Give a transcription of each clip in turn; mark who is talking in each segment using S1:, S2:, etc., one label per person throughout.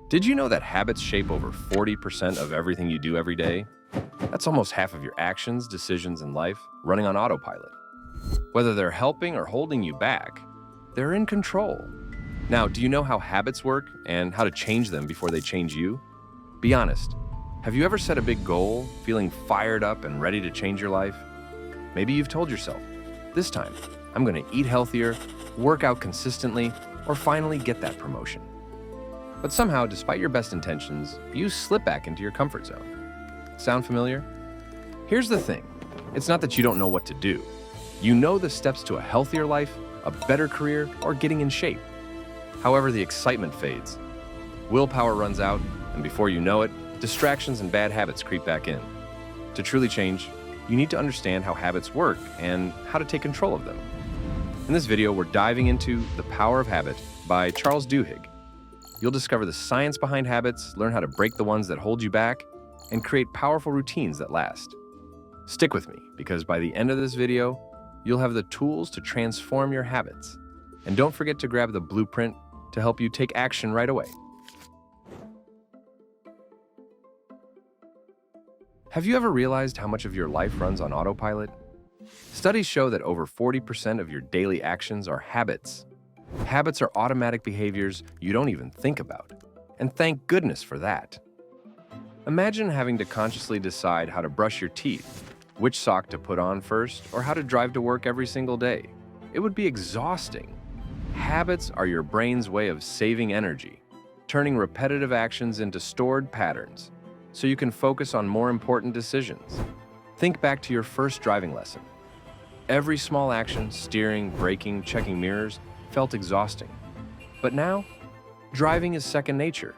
S1: Did you know that habits shape over 40% of everything you do every day? That's almost half of your actions, decisions, and life running on autopilot. Whether they're helping or holding you back, they're in control. Now, do you know how habits work and how to change them before they change you? Be honest. Have you ever set a big goal, feeling fired up and ready to change your life? Maybe you've told yourself, this time, I'm going to eat healthier, work out consistently, or finally get that promotion. But somehow, despite your best intentions, you slip back into your comfort zone. Sound familiar? Here's the thing. It's not that you don't know what to do. You know the steps to a healthier life, a better career, or getting in shape. However, the excitement fades. Willpower runs out, and before you know it, distractions and bad habits creep back in. To truly change, you need to understand how habits work and how to take control of them. In this video, we're diving into The Power of Habit by Charles Duhigg. You'll discover the science behind habits, learn how to break the ones that hold you back, and create powerful routines that last. Stick with me, because by the end of this video, you'll have the tools to transform your habits. And don't forget to grab the blueprint to help you take action right away. Have you ever realized how much of your life runs on autopilot? Studies show that over 40% of your daily actions are habits. Habits are automatic behaviors you don't even think about. And thank goodness for that. Imagine having to consciously decide how to brush your teeth, which sock to put on first, or how to drive to work every single day. It would be exhausting. Habits are your brain's way of saving energy, turning repetitive actions into stored patterns, so you can focus on more important decisions. Think back to your first driving lesson. Every small action, steering, braking, checking mirrors, felt exhausting. But now, driving is second nature.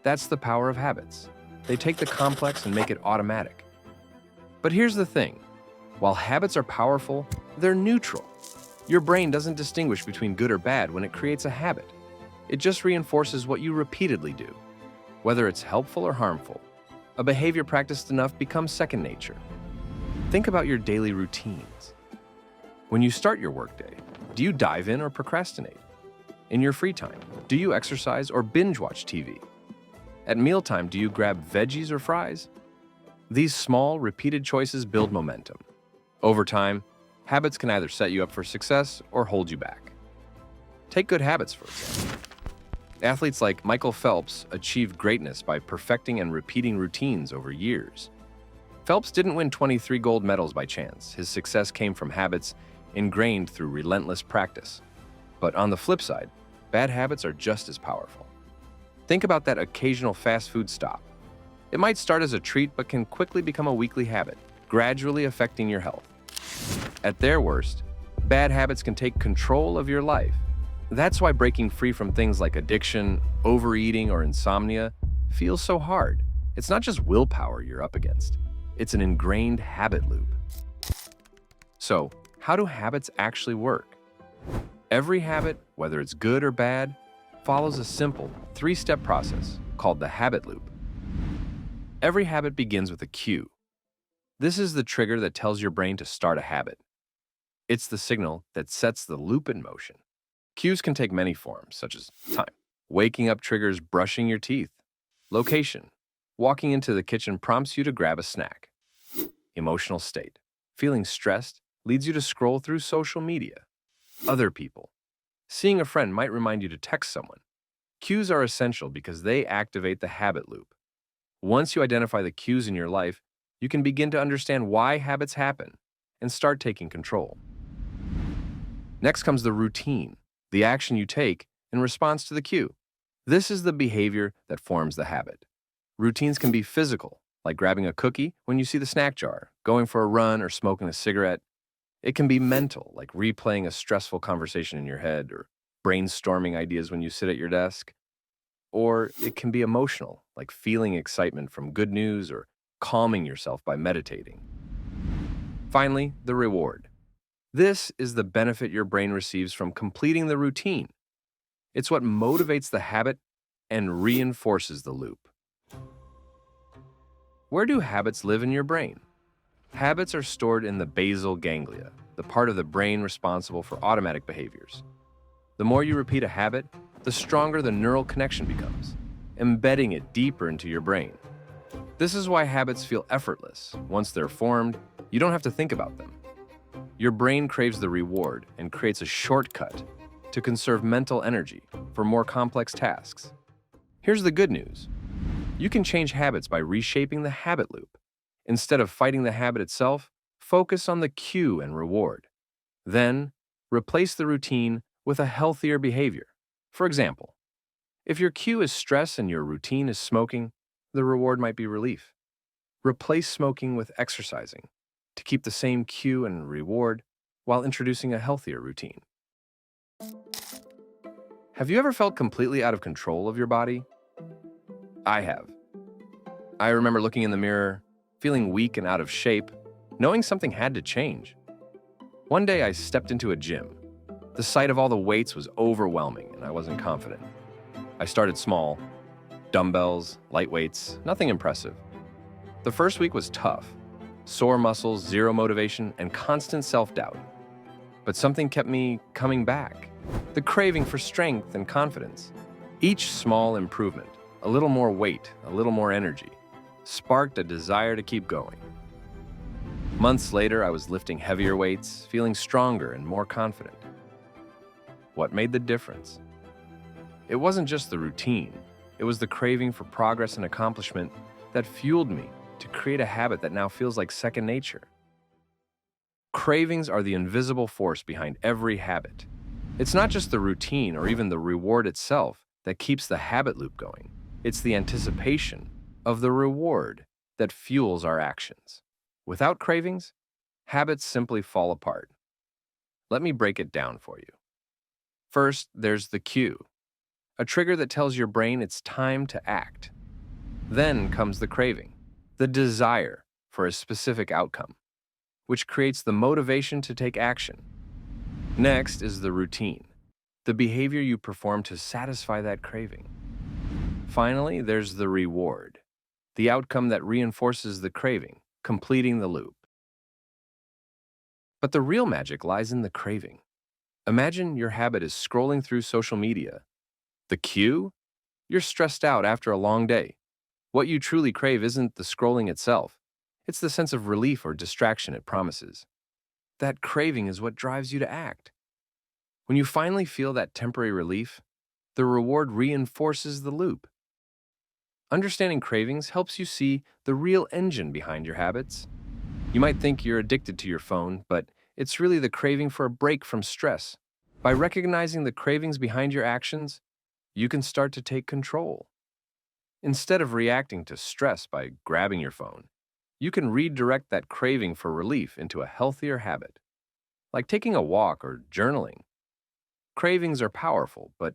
S1: That's the power of habits. They take the complex and make it automatic. But here's the thing. While habits are powerful, they're neutral. Your brain doesn't distinguish between good or bad when it creates a habit. It just reinforces what you repeatedly do, whether it's helpful or harmful. A behavior practiced enough becomes second nature. Think about your daily routines. When you start your workday, do you dive in or procrastinate? In your free time, do you exercise or binge watch TV? At mealtime, do you grab veggies or fries? These small, repeated choices build momentum. Over time, habits can either set you up for success or hold you back. Take good habits, for example. Athletes like Michael Phelps achieved greatness by perfecting and repeating routines over years. Phelps didn't win 23 gold medals by chance. His success came from habits ingrained through relentless practice. But on the flip side, bad habits are just as powerful. Think about that occasional fast food stop. It might start as a treat but can quickly become a weekly habit, gradually affecting your health. At their worst, bad habits can take control of your life. That's why breaking free from things like addiction, overeating, or insomnia feels so hard. It's not just willpower you're up against. It's an ingrained habit loop. So, how do habits actually work? Every habit, whether it's good or bad, follows a simple, three-step process called the habit loop. Every habit begins with a cue. This is the trigger that tells your brain to start a habit. It's the signal that sets the loop in motion. Cues can take many forms, such as time. Waking up triggers brushing your teeth. Location. Walking into the kitchen prompts you to grab a snack. Emotional state. Feeling stressed leads you to scroll through social media. Other people. Seeing a friend might remind you to text someone. Cues are essential because they activate the habit loop. Once you identify the cues in your life, you can begin to understand why habits happen and start taking control. Next comes the routine, the action you take in response to the cue. This is the behavior that forms the habit. Routines can be physical, like grabbing a cookie when you see the snack jar, going for a run, or smoking a cigarette. It can be mental, like replaying a stressful conversation in your head or brainstorming ideas when you sit at your desk. Or it can be emotional, like feeling excitement from good news or calming yourself by meditating. Finally, the reward. This is the benefit your brain receives from completing the routine. It's what motivates the habit and reinforces the loop. Where do habits live in your brain? Habits are stored in the basal ganglia, the part of the brain responsible for automatic behaviors. The more you repeat a habit, the stronger the neural connection becomes. embedding it deeper into your brain. This is why habits feel effortless. Once they're formed, you don't have to think about them. Your brain craves the reward and creates a shortcut to conserve mental energy for more complex tasks. Here's the good news. You can change habits by reshaping the habit loop. Instead of fighting the habit itself, focus on the cue and reward. Then, replace the routine with a healthier behavior. For example, if your cue is stress and your routine is smoking, the reward might be relief. Replace smoking with exercising to keep the same cue and reward while introducing a healthier routine. Have you ever felt completely out of control of your body? I have. I remember looking in the mirror, feeling weak and out of shape, knowing something had to change. One day I stepped into a gym. The sight of all the weights was overwhelming and I wasn't confident. I started small, dumbbells, light weights, nothing impressive. The first week was tough. Sore muscles, zero motivation, and constant self-doubt. But something kept me coming back. The craving for strength and confidence. Each small improvement, a little more weight, a little more energy, sparked a desire to keep going. Months later, I was lifting heavier weights, feeling stronger and more confident. What made the difference? It wasn't just the routine. It was the craving for progress and accomplishment that fueled me to create a habit that now feels like second nature. Cravings are the invisible force behind every habit. It's not just the routine or even the reward itself that keeps the habit loop going. It's the anticipation of the reward that fuels our actions. Without cravings, habits simply fall apart. Let me break it down for you. First, there's the cue, a trigger that tells your brain it's time to act. Then comes the craving, the desire for a specific outcome, which creates the motivation to take action. Next is the routine, the behavior you perform to satisfy that craving. Finally, there's the reward, the outcome that reinforces the craving, completing the loop. But the real magic lies in the craving. Imagine your habit is scrolling through social media. The cue? You're stressed out after a long day. What you truly crave isn't the scrolling itself. It's the sense of relief or distraction it promises. That craving is what drives you to act. When you finally feel that temporary relief, the reward reinforces the loop. Understanding cravings helps you see the real engine behind your habits. You might think you're addicted to your phone, but it's really the craving for a break from stress. By recognizing the cravings behind your actions, you can start to take control. Instead of reacting to stress by grabbing your phone, you can redirect that craving for relief into a healthier habit, like taking a walk or journaling. Cravings are powerful, but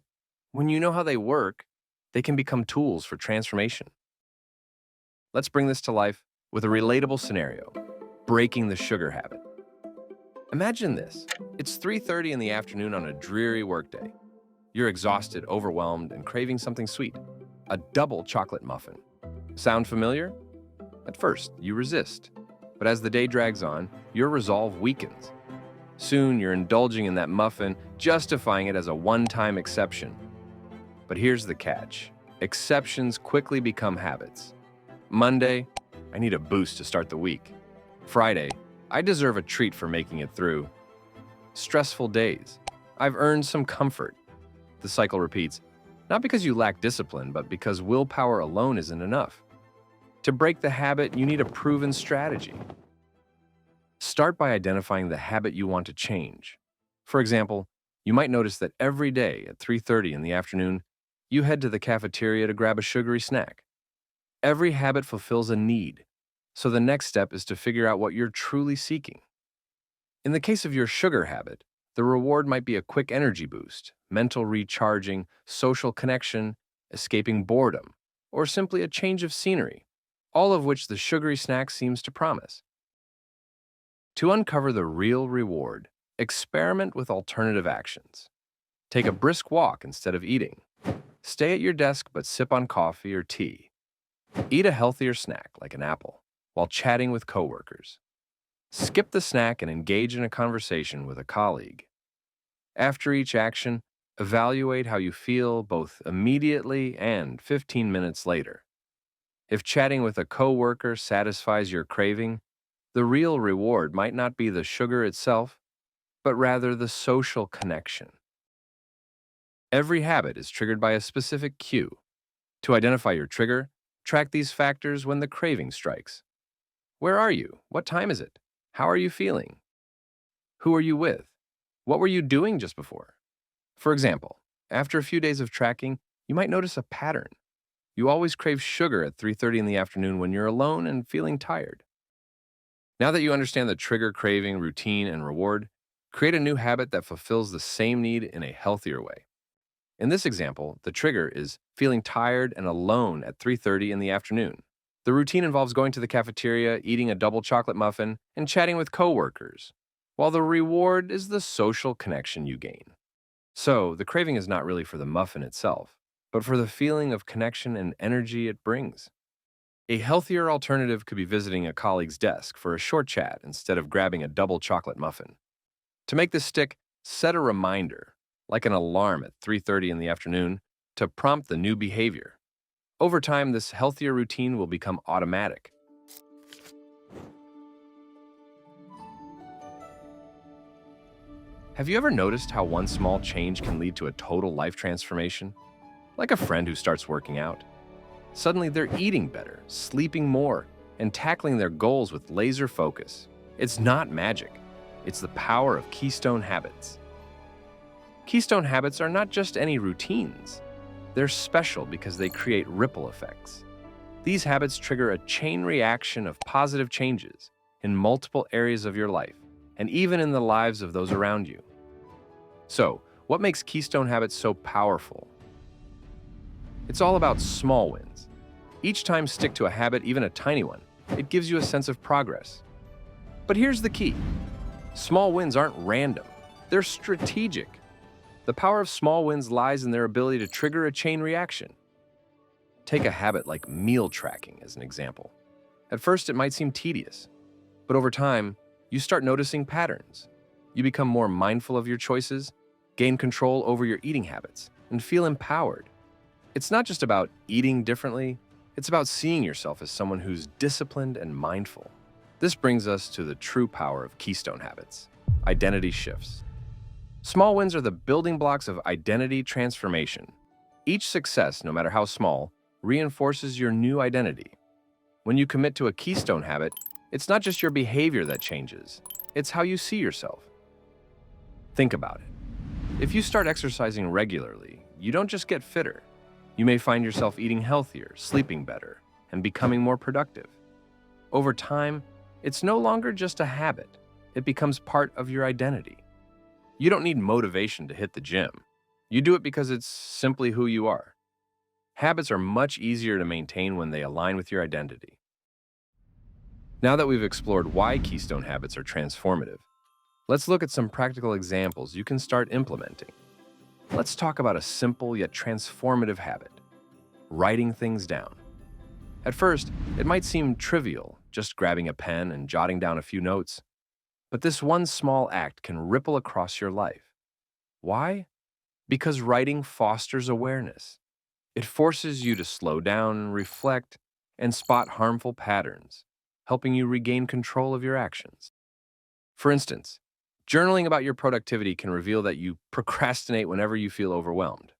S1: when you know how they work, they can become tools for transformation. Let's bring this to life with a relatable scenario, breaking the sugar habit. Imagine this. It's 3:30 in the afternoon on a dreary workday. You're exhausted, overwhelmed, and craving something sweet, a double chocolate muffin. Sound familiar? At first, you resist, but as the day drags on, your resolve weakens. Soon, you're indulging in that muffin, justifying it as a one-time exception. But here's the catch. Exceptions quickly become habits. Monday, I need a boost to start the week. Friday, I deserve a treat for making it through. Stressful days, I've earned some comfort. The cycle repeats, not because you lack discipline, but because willpower alone isn't enough. To break the habit, you need a proven strategy. Start by identifying the habit you want to change. For example, you might notice that every day at 3:30 in the afternoon, you head to the cafeteria to grab a sugary snack. Every habit fulfills a need, so the next step is to figure out what you're truly seeking. In the case of your sugar habit, the reward might be a quick energy boost, mental recharging, social connection, escaping boredom, or simply a change of scenery, all of which the sugary snack seems to promise. To uncover the real reward, experiment with alternative actions. Take a brisk walk instead of eating. Stay at your desk but sip on coffee or tea. Eat a healthier snack like an apple while chatting with coworkers. Skip the snack and engage in a conversation with a colleague. After each action, Evaluate how you feel both immediately and 15 minutes later. If chatting with a coworker satisfies your craving, the real reward might not be the sugar itself, but rather the social connection. Every habit is triggered by a specific cue. To identify your trigger, track these factors when the craving strikes. Where are you? What time is it? How are you feeling? Who are you with? What were you doing just before? For example, after a few days of tracking, you might notice a pattern. You always crave sugar at 3:30 in the afternoon when you're alone and feeling tired. Now that you understand the trigger, craving, routine, and reward, create a new habit that fulfills the same need in a healthier way. In this example, the trigger is feeling tired and alone at 3:30 in the afternoon. The routine involves going to the cafeteria, eating a double chocolate muffin, and chatting with coworkers, while the reward is the social connection you gain. So, the craving is not really for the muffin itself, but for the feeling of connection and energy it brings. A healthier alternative could be visiting a colleague's desk for a short chat instead of grabbing a double chocolate muffin. To make this stick, set a reminder, like an alarm at 3:30 in the afternoon, to prompt the new behavior. Over time, this healthier routine will become automatic. Have you ever noticed how one small change can lead to a total life transformation? Like a friend who starts working out. Suddenly, they're eating better, sleeping more, and tackling their goals with laser focus. It's not magic. It's the power of Keystone habits. Keystone habits are not just any routines. They're special because they create ripple effects. These habits trigger a chain reaction of positive changes in multiple areas of your life, and even in the lives of those around you. So, what makes Keystone habits so powerful? It's all about small wins. Each time stick to a habit, even a tiny one, it gives you a sense of progress. But here's the key. Small wins aren't random. They're strategic. The power of small wins lies in their ability to trigger a chain reaction. Take a habit like meal tracking as an example. At first, it might seem tedious, but over time, you start noticing patterns. You become more mindful of your choices, gain control over your eating habits, and feel empowered. It's not just about eating differently, it's about seeing yourself as someone who's disciplined and mindful. This brings us to the true power of Keystone habits: identity shifts. Small wins are the building blocks of identity transformation. Each success, no matter how small, reinforces your new identity. When you commit to a Keystone habit, it's not just your behavior that changes, it's how you see yourself. Think about it. If you start exercising regularly, you don't just get fitter. You may find yourself eating healthier, sleeping better, and becoming more productive. Over time, it's no longer just a habit. It becomes part of your identity. You don't need motivation to hit the gym. You do it because it's simply who you are. Habits are much easier to maintain when they align with your identity. Now that we've explored why Keystone habits are transformative, let's look at some practical examples you can start implementing. Let's talk about a simple yet transformative habit: writing things down. At first, it might seem trivial, just grabbing a pen and jotting down a few notes. But this one small act can ripple across your life. Why? Because writing fosters awareness. It forces you to slow down, reflect, and spot harmful patterns, helping you regain control of your actions. For instance, journaling about your productivity can reveal that you procrastinate whenever you feel overwhelmed.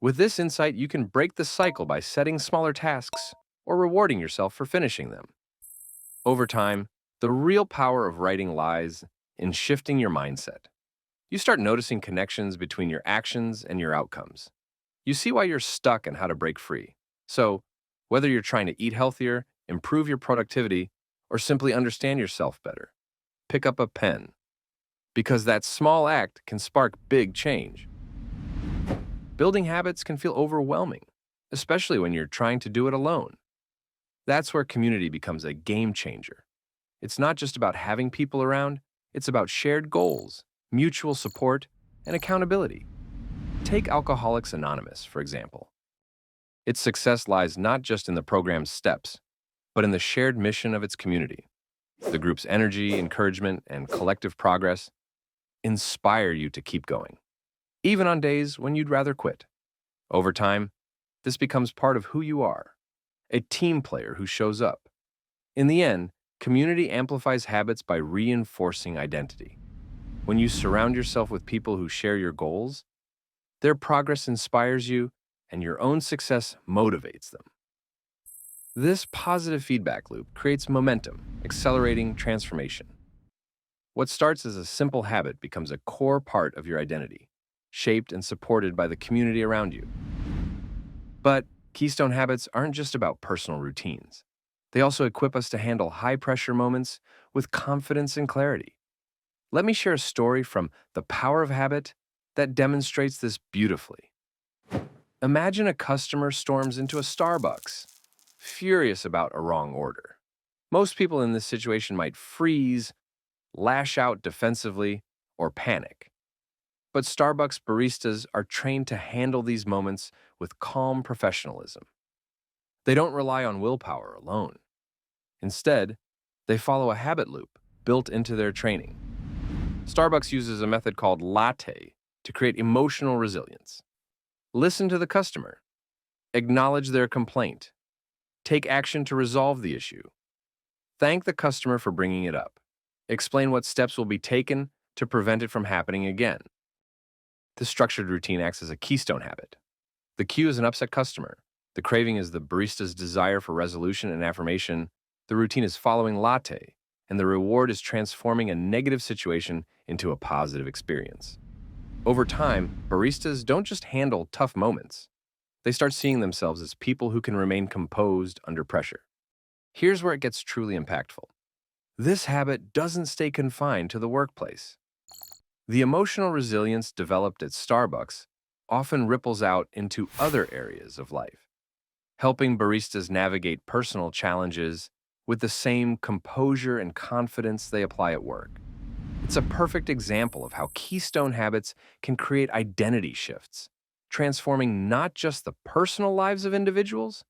S1: With this insight, you can break the cycle by setting smaller tasks or rewarding yourself for finishing them. Over time, the real power of writing lies in shifting your mindset. You start noticing connections between your actions and your outcomes. You see why you're stuck and how to break free. So, whether you're trying to eat healthier, improve your productivity, or simply understand yourself better, pick up a pen. Because that small act can spark big change. Building habits can feel overwhelming, especially when you're trying to do it alone. That's where community becomes a game changer. It's not just about having people around, it's about shared goals, mutual support, and accountability. Take Alcoholics Anonymous, for example. Its success lies not just in the program's steps, but in the shared mission of its community. The group's energy, encouragement, and collective progress inspire you to keep going. even on days when you'd rather quit. Over time, this becomes part of who you are, a team player who shows up. In the end, community amplifies habits by reinforcing identity. When you surround yourself with people who share your goals, their progress inspires you and your own success motivates them. This positive feedback loop creates momentum, accelerating transformation. What starts as a simple habit becomes a core part of your identity, shaped and supported by the community around you. But Keystone habits aren't just about personal routines. They also equip us to handle high-pressure moments with confidence and clarity. Let me share a story from The Power of Habit that demonstrates this beautifully. Imagine a customer storms into a Starbucks, furious about a wrong order. Most people in this situation might freeze, lash out defensively, or panic. But Starbucks baristas are trained to handle these moments with calm professionalism. They don't rely on willpower alone. Instead, they follow a habit loop built into their training. Starbucks uses a method called latte to create emotional resilience. Listen to the customer, acknowledge their complaint, take action to resolve the issue, thank the customer for bringing it up, explain what steps will be taken to prevent it from happening again. This structured routine acts as a keystone habit. The cue is an upset customer. The craving is the barista's desire for resolution and affirmation. The routine is following latte, and the reward is transforming a negative situation into a positive experience. Over time, baristas don't just handle tough moments. They start seeing themselves as people who can remain composed under pressure. Here's where it gets truly impactful. This habit doesn't stay confined to the workplace. The emotional resilience developed at Starbucks often ripples out into other areas of life, helping baristas navigate personal challenges with the same composure and confidence they apply at work. It's a perfect example of how keystone habits can create identity shifts, transforming not just the personal lives of individuals,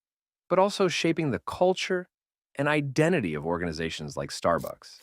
S1: but also shaping the culture and identity of organizations like Starbucks.